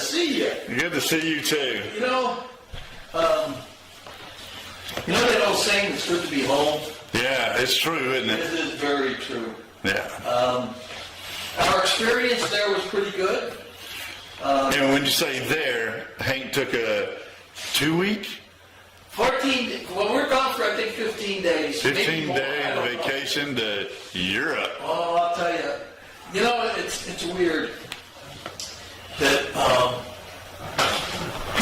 see you. Good to see you too. You know that old saying, it's good to be home? Yeah, it's true, isn't it? It is very true. Yeah. Our experience there was pretty good. And when you say there, Hank took a 2-week? 14, well, we're gone for, I think, 15 days. 15-day vacation to Europe. Oh, I'll tell you. You know, it's weird that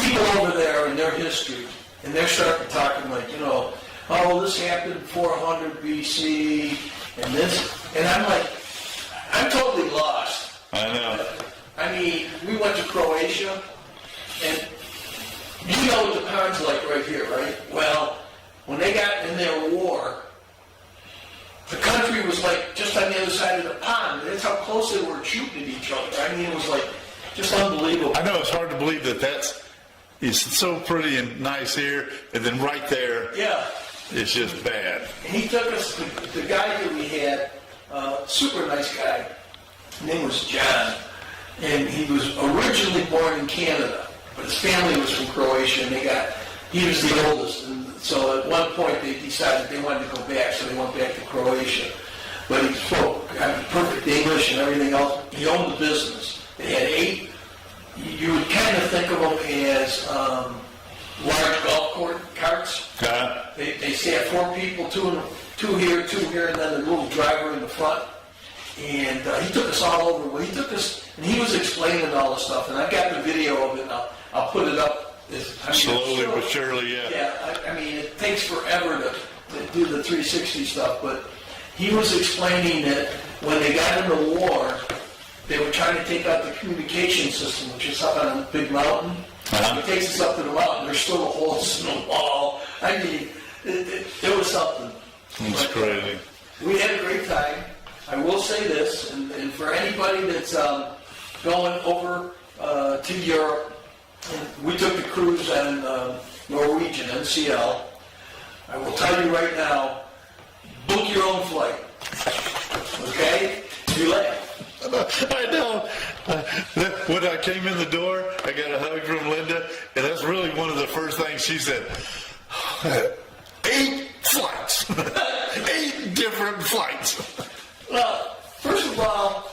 people over there in their history, and they're starting talking like, oh, this happened 400 BC, and this, and I'm like, I'm totally lost. I know. I mean, we went to Croatia, and you know what the pond's like right here, right? Well, when they got in their war, the country was like just on the other side of the pond. That's how close they were shooting at each other. I mean, it was like just unbelievable. I know it's hard to believe it's so pretty and nice here, and then right there, yeah, it's just bad. And he took us, the guy that we had, super nice guy, his name was John, and he was originally born in Canada, but his family was from Croatia, and he was the oldest, and so at one point they decided they wanted to go back, so they went back to Croatia. But he spoke perfect English and everything else. He owned the business. They had 8. You would kind of think of them as large golf carts. They sat 4 people, two here, and then a little driver in the front. And he took us all over. Well, he took us, and he was explaining all the stuff. And I've got the video of it, and I'll put it up. Slowly but surely, yeah. Yeah, I mean, it takes forever to do the 360 stuff, but he was explaining that when they got into war, they were trying to take out the communication system, which is up on a big mountain. It takes us up to the mountain. There's still holes in the wall. I mean, it was something. It's crazy. We had a great time. I will say this, and for anybody that's going over to Europe, we took the cruise on Norwegian, NCL. I will tell you right now, book your own flight. Okay? You laugh. I know. When I came in the door, I got a hug from Linda, and that's really one of the first things she said. 8 flights. 8 different flights. Well, first of all,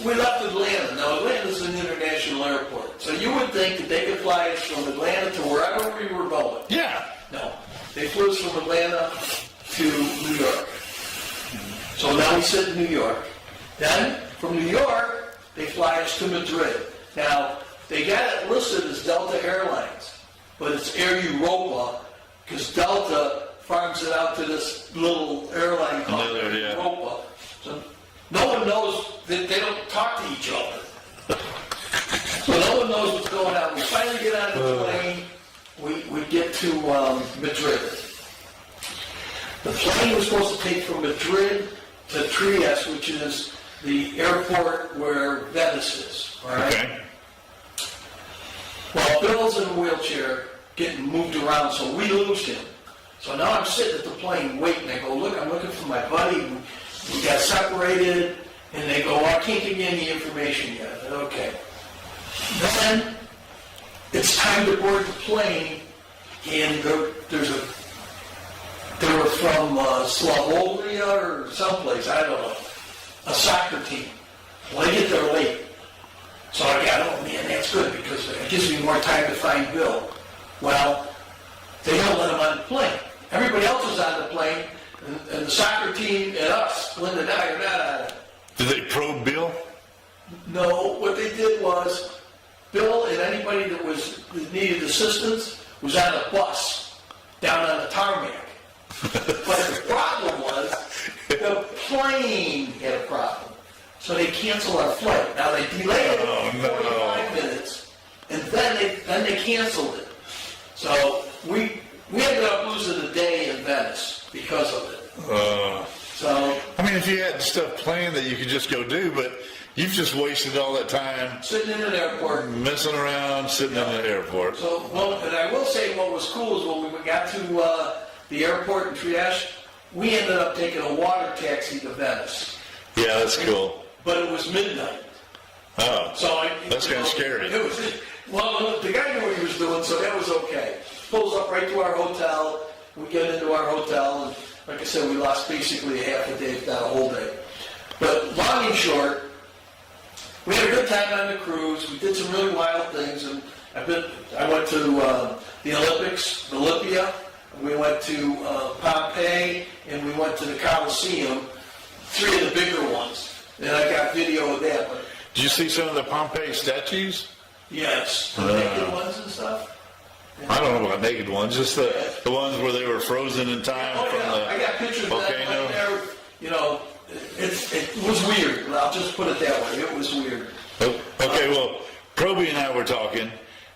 we left Atlanta. Now, Atlanta is an international airport, so you would think that they could fly us from Atlanta to wherever we were going. Yeah. No. They flew us from Atlanta to New York. So now we sit in New York. Then, from New York, they fly us to Madrid. Now, they got it listed as Delta Airlines, but it's Air Europa, because Delta farms it out to this little airline called Air Europa. So no one knows, they don't talk to each other. So no one knows what's going on. We finally get on the plane, we get to Madrid. The plane was supposed to take from Madrid to Trieste, which is the airport where Venice is. All right? Okay. Well, Bill's in a wheelchair getting moved around, so we lose him. So now I'm sitting at the plane waiting. I go, look, I'm looking for my buddy. We got separated, and they go, I can't give you any information yet. I said, okay. Then it's time to board the plane, and they were from Slavolia or someplace, I don't know, a soccer team. Well, they get there late. So I got, oh man, that's good because it gives me more time to find Bill. Well, they don't let him on the plane. Everybody else is on the plane, and the soccer team and us, Linda and I, are not on it. Did they probe Bill? No, what they did was, Bill and anybody that needed assistance was on a bus down on the tarmac. But the problem was, the plane had a problem. So they canceled our flight. Now they delayed it 45 minutes, and then they canceled it. So we ended up losing a day in Venice because of it. So I mean, if you had stuff planned that you could just go do, but you've just wasted all that time sitting in an airport, messing around, sitting in the airport. So, well, and I will say what was cool is when we got to the airport in Trieste, we ended up taking a water taxi to Venice. Yeah, that's cool. But it was midnight. Oh, so that's kind of scary. It Well, the guy knew what he was doing, so that was okay. Pulls up right to our hotel. We get into our hotel, and like I said, we lost basically half a day, if not a whole day. But long and short, we had a good time on the cruise. We did some really wild things, and I went to the Olympics, Olympia. We went to Pompeii, and we went to the Colosseum, 3 of the bigger ones. And I got video of that. But Did you see some of the Pompeii statues? yes, the naked ones and stuff. I don't know about naked ones, just the ones where they were frozen in time from the I got pictures of that volcano. right there. You know, it was weird. I'll just put it that way. It was weird. Okay, well, Proby and I were talking,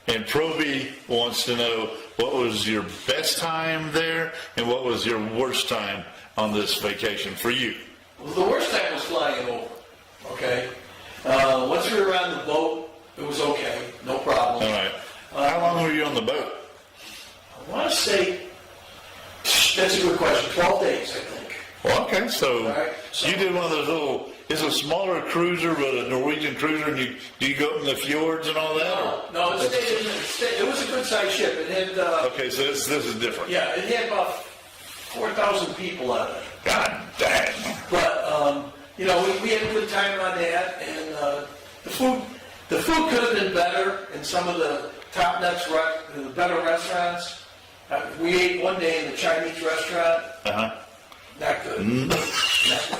and Proby wants to know what was your best time there and what was your worst time on this vacation for you. Well, the worst time was flying over. Okay. Once we were on the boat, it was okay, no problem. All right. How long were you on the boat? I want to say, that's a good question, 12 days, I think. Well, okay, so, All right, so- you did one of those little, it's a smaller cruiser, but a Norwegian cruiser, and do you go up in the fjords and all that? No, it was a good-sized ship. It had, Okay, so this is different. yeah, it had about 4,000 people on it. God dang. But, you know, we had a good time on that, and the food could have been better in some of the top-notch, the better restaurants. We ate one day in the Chinese restaurant. Uh-huh. Not good. Not good.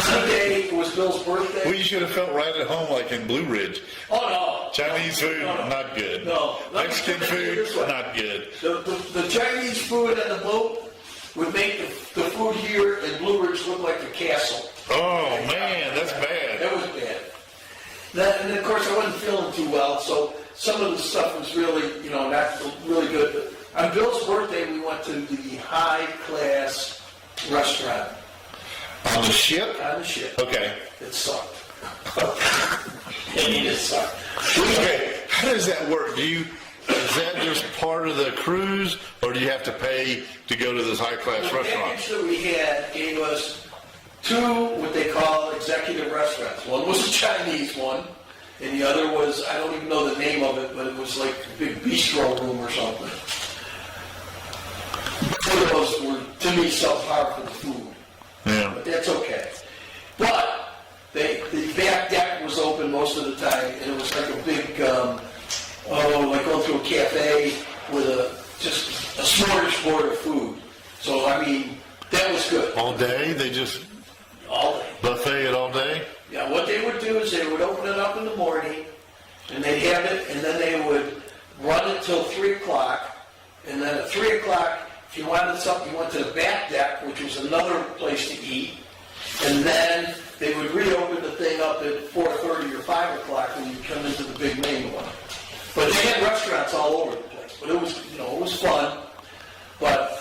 One day, it was Bill's birthday. Well, you should have felt right at home like in Blue Ridge. Oh, no. Chinese food, No. not good. No. Let me Mexican put it food, this way. not good. The Chinese food on the boat would make the food here in Blue Ridge look like a castle. Oh, man, that's bad. That was bad. And of course, I wasn't feeling too well, so some of the stuff was really, you know, not really good. But on Bill's birthday, we went to the high-class restaurant On the ship? on the ship. Okay. It sucked. I mean, it sucked. Okay, how does that work? Is that just part of the cruise, or do you have to pay to go to this high-class The restaurant? package that we had gave us 2 what they call executive restaurants. One was a Chinese one, and the other was, I don't even know the name of it, but it was like a big bistro room or something. Both of those were, to me, subpar for the food. Yeah. But that's okay. But the back deck was open most of the time, and it was like a big, like going to a cafe with just a smorgasbord of food. So, I mean, that was good. All day? They just All day. buffet it all day? Yeah, what they would do is they would open it up in the morning, and they'd have it, and then they would run it till 3 o'clock, and then at 3 o'clock, if you wanted something, you went to the back deck, which was another place to eat, and then they would reopen the thing up at 4:30 or 5 o'clock when you come into the big main one. But they had restaurants all over the place, but it was, you know, it was fun. But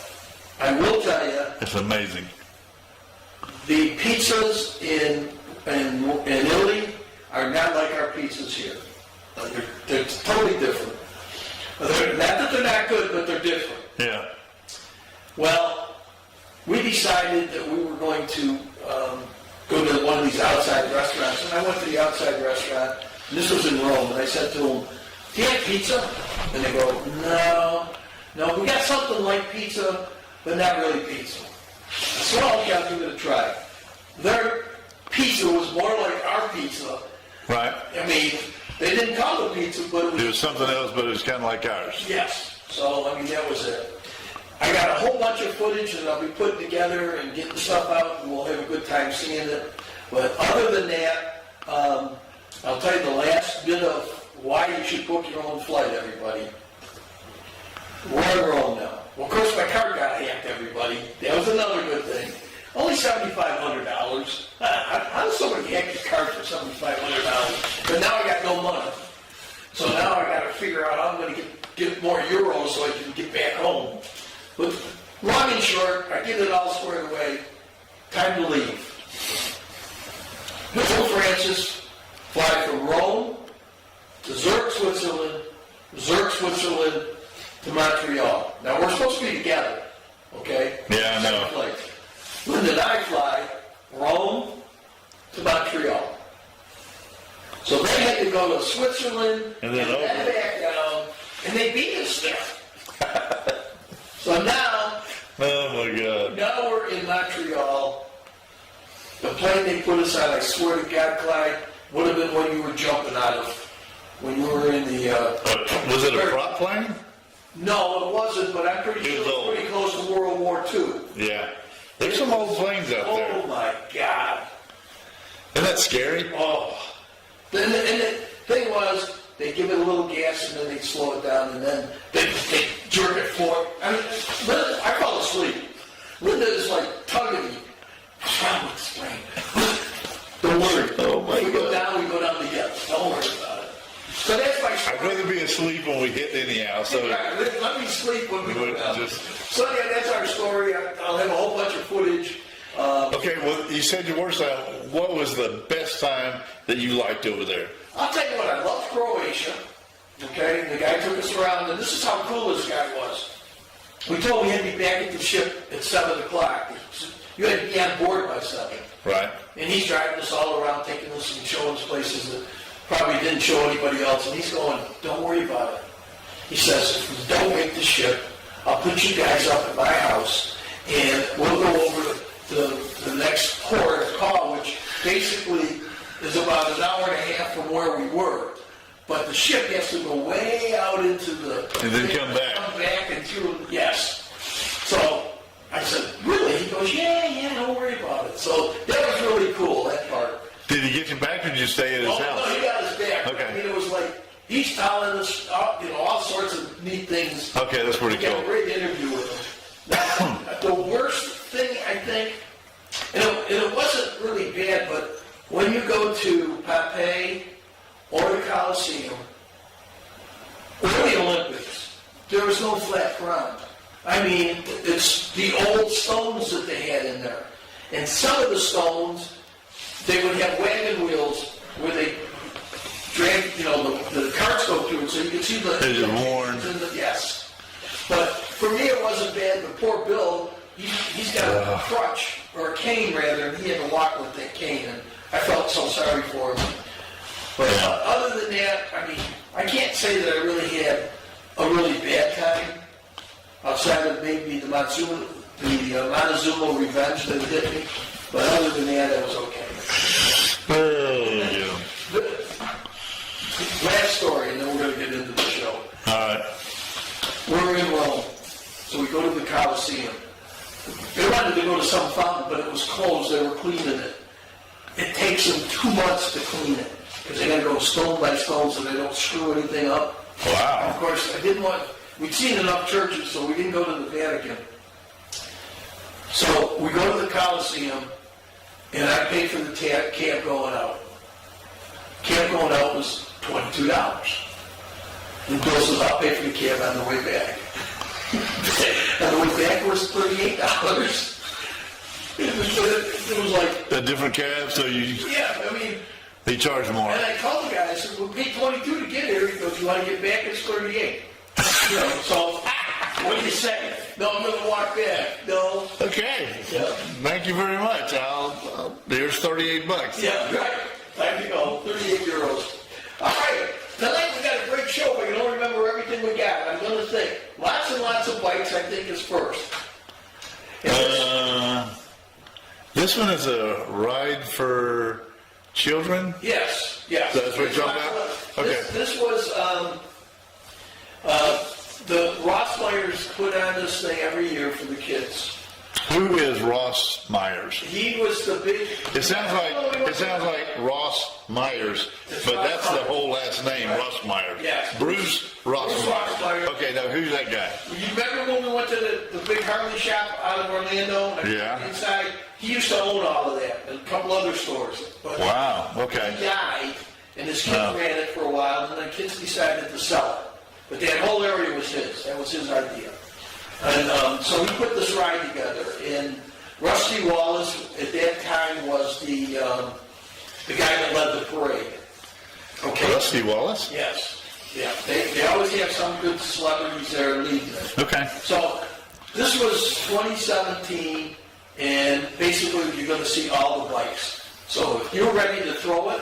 I will tell you, It's amazing. the pizzas in Italy are not like our pizzas here. They're totally different. Not that they're not good, but they're different. Yeah. Well, we decided that we were going to go to one of these outside restaurants, and I went to the outside restaurant, and this was in Rome, and I said to them, "Do you have pizza?" And they go, no, we got something like pizza, but not really pizza. I said, "Oh, okay, I'll give it a try." Their pizza was more like our pizza. Right. I mean, they didn't call it pizza, but it was It was something else, but it was kind of like ours. yes. So, I mean, that was it. I got a whole bunch of footage that I'll be putting together and getting stuff out, and we'll have a good time seeing it. But other than that, I'll tell you the last bit of why you should book your own flight, everybody. We're in Rome now. Well, of course, my card got hacked, everybody. That was another good thing. Only $7,500. How does somebody hack your card for $7,500? But now I got no money. So now I got to figure out how I'm going to get more euros so I can get back home. But long and short, I get it all squared away. Time to leave. Pope Francis, fly from Rome to Zurich, Switzerland to Montreal. Now we're supposed to be together, okay? Yeah, I know. Same flight. When did I fly Rome to Montreal? So they had to go to Switzerland And then over. back down, and they beat us there. So now Oh my God. Now we're in Montreal. The plane they put us on, I swear to God, Clyde, would have been one you were jumping out of when you were in the... Was it a prop plane? No, it wasn't, but I'm pretty sure it was pretty close to World War II. Yeah. There's some old planes out there. Oh, my God. Isn't that scary? Oh. And the thing was, they give it a little gas and then they slow it down and then they jerk it forward. I mean, I fell asleep. Linda is like tugging me. What's wrong with this plane? Don't worry. Oh my If we go God. down, we go down together. Don't worry about it. So that's my story. I'd rather be asleep when we hit anyhow. So Yeah, let me sleep when we go would down. just- So yeah, that's our story. I'll have a whole bunch of footage. okay, well, you said your worst time. What was the best time that you liked over there? I'll tell you what, I loved Croatia. Okay, the guy took us around, and this is how cool this guy was. We told him we had to be back at the ship at 7 o'clock. You had to be on board by 7. Right. And he's driving us all around, taking us and showing us places that probably didn't show anybody else. And he's going, don't worry about it. He says, if we don't make the ship, I'll put you guys up at my house, and we'll go over to the next port of call, which basically is about an hour and a half from where we were. But the ship has to go way out into the... And then come back. Come back and through, yes. So I said, really? He goes, yeah, don't worry about it. So that was really cool, that part. Did he get you back or did you stay at his No, house? he got us back. Okay. I mean, it was like, he's telling us, all sorts of neat things. Okay, that's pretty We got a cool. great interview with him. Now, the worst thing, I think, and it wasn't really bad, but when you go to Pompeii or the Colosseum or the Olympics, there was no flat ground. I mean, it's the old stones that they had in there. And some of the stones, they would have wagon wheels where they drag, the carts go through it, so you can see the... Is it worn? Yes. But for me, it wasn't bad. But poor Bill, he's got a crutch, or a cane rather, and he had to walk with that cane, and I felt so sorry for him. But other than that, I mean, I can't say that I really had a really bad time, outside of maybe the Montezuma revenge that hit me. But other than that, it was okay. Oh, yeah. Last story, and then we're going to get into the show. All right. We're in Rome, so we go to the Colosseum. They wanted to go to some fountain, but it was closed. They were cleaning it. It takes them 2 months to clean it, because they got to go stone by stone so they don't screw anything up. Wow. Of course, we'd seen enough churches, so we didn't go to the Vatican. So we go to the Colosseum, and I paid for the cab going out. Cab going out was $22. And Bill says, I'll pay for the cab on the way back. On the way back was $38. It was like... A different cab, so Yeah, I mean... they charge more. And I called the guy, I said, we'll pay $22 to get here. He goes, you want to get back? It's $38. So, what do you say? No, I'm going to walk back. No. Okay. Yeah. Thank you very much. There's $38. Yeah, right. Time to go. 38 euros. All right. Tonight we got a great show, but you don't remember everything we got. I'm going to think. Lots and lots of bikes, I think, is first. This one is a ride for children? Yes. That's what you're talking about? Okay. This was, the Rothmeyers put on this thing every year for the kids. Who is Ross Myers? He was the big... It sounds like Ross Myers, but that's the whole last name, Ross Myers. Yes. Bruce Ross Bruce Myers. Rothmeyer. Okay, now who's that guy? You remember when we went to the big Harley shop out of Orlando? Yeah. Inside, he used to own all of that, and a couple other stores. But Wow, okay. he died, and his kids ran it for a while, and then kids decided to sell it. But that whole area was his. That was his idea. And so he put this ride together, and Rusty Wallace at that time was the guy that led the parade. Okay. Rusty Wallace? Yes. Yeah. They always have some good celebrities there leading it. Okay. So this was 2017, and basically you're going to see all the bikes. So if you're ready to throw it,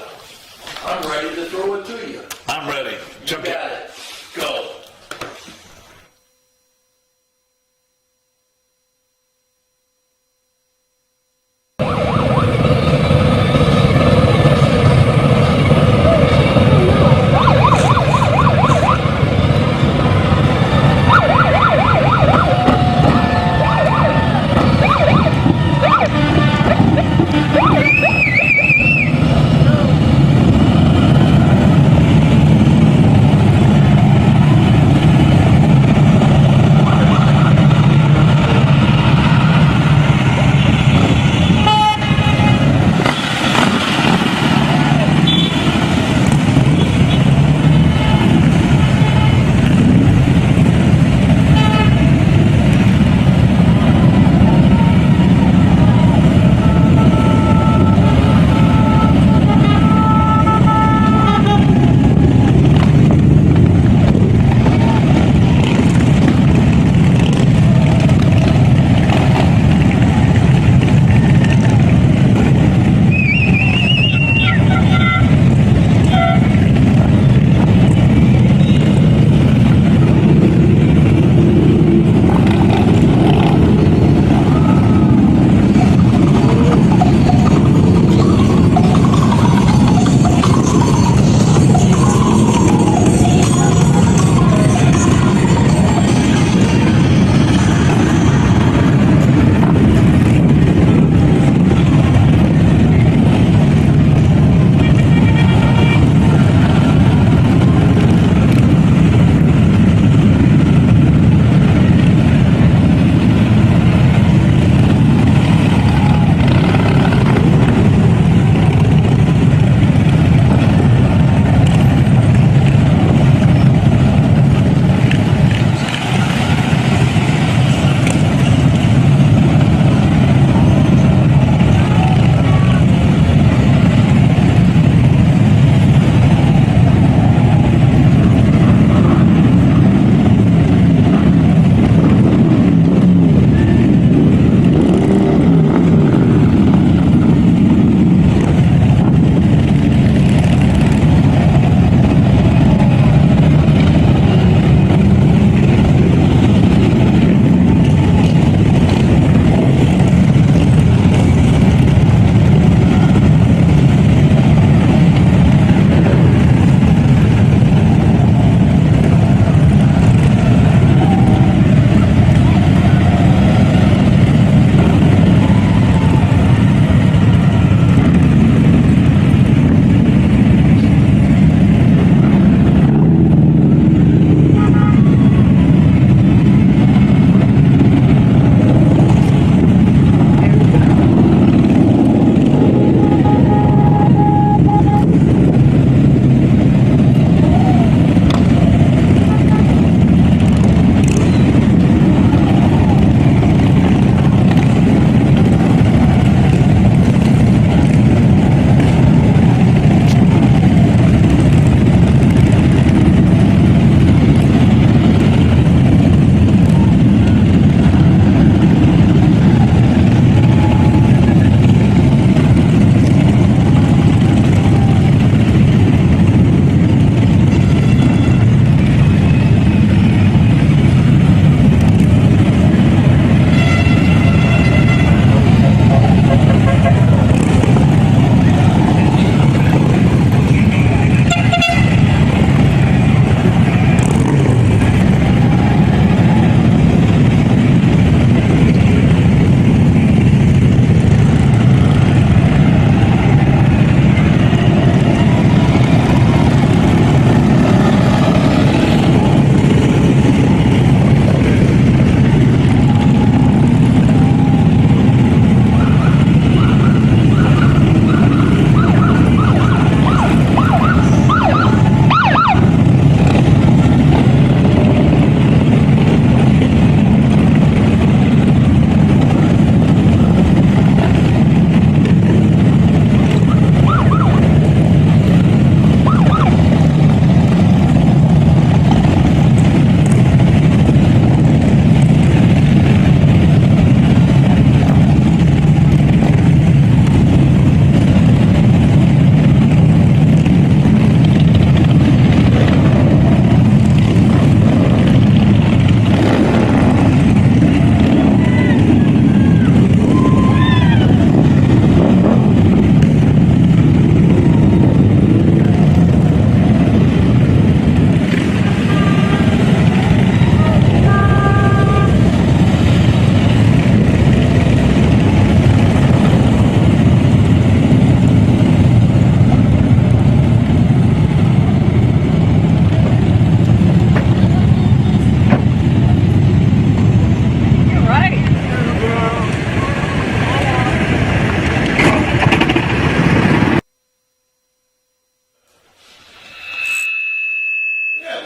I'm ready to throw it to you. I'm ready. You Chuck got it. it. Go.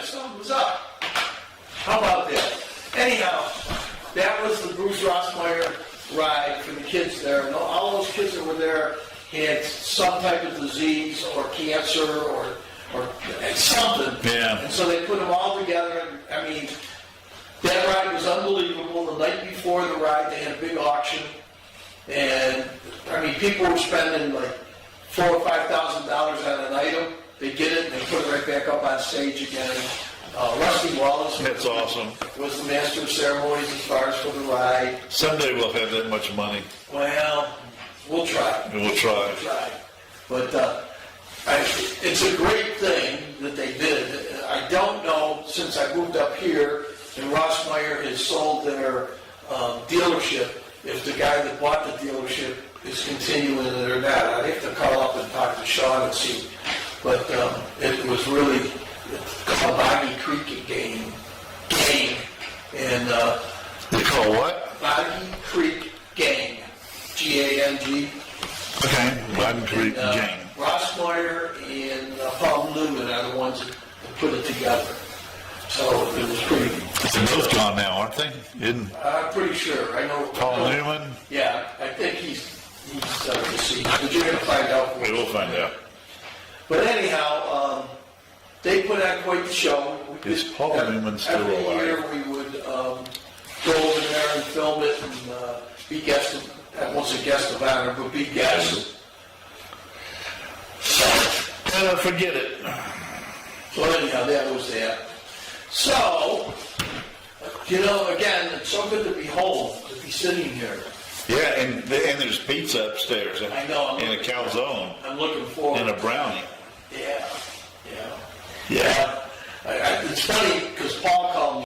just thought it was up. How about that? Anyhow, that was the Bruce Rossmeyer ride for the kids there. And all those kids that were there had some type of disease or cancer or something. Yeah. And so they put them all together. And, I mean, that ride was unbelievable. The night before the ride, they had a big auction. And, I mean, people were spending like $4,000 or $5,000 on an item. They get it and they put it right back up on stage again. Rusty Wallace. That's awesome. Was the master of ceremonies as far as for the ride. Someday we'll have that much money. Well, we'll try. We'll try. But it's a great thing that they did. I don't know, since I moved up here and Rossmeyer has sold their dealership, if the guy that bought the dealership is continuing it or not. I'd have to call up and talk to Sean and see. But it was really called Boggy Creek Gang. And They call what? Boggy Creek Gang. Gang. Okay. Boggy Creek Gang. Rossmeyer and Paul Newman are the ones that put it together. So it was pretty. They're both gone now, aren't they? I'm pretty sure. I know. Paul Newman? Yeah, I think he's deceased. But you're going to find out. We will find out. But anyhow, they put on quite the show. Is Paul Newman still alive? Every year we would go over there and film it and be guests. I won't say guest of honor, but be guests. Forget it. Well, anyhow, that was that. So, again, it's so good to be home, to be sitting here. Yeah, and there's pizza upstairs. I know. And a calzone. I'm looking forward. And a brownie. Yeah. Yeah. It's funny because Paul called me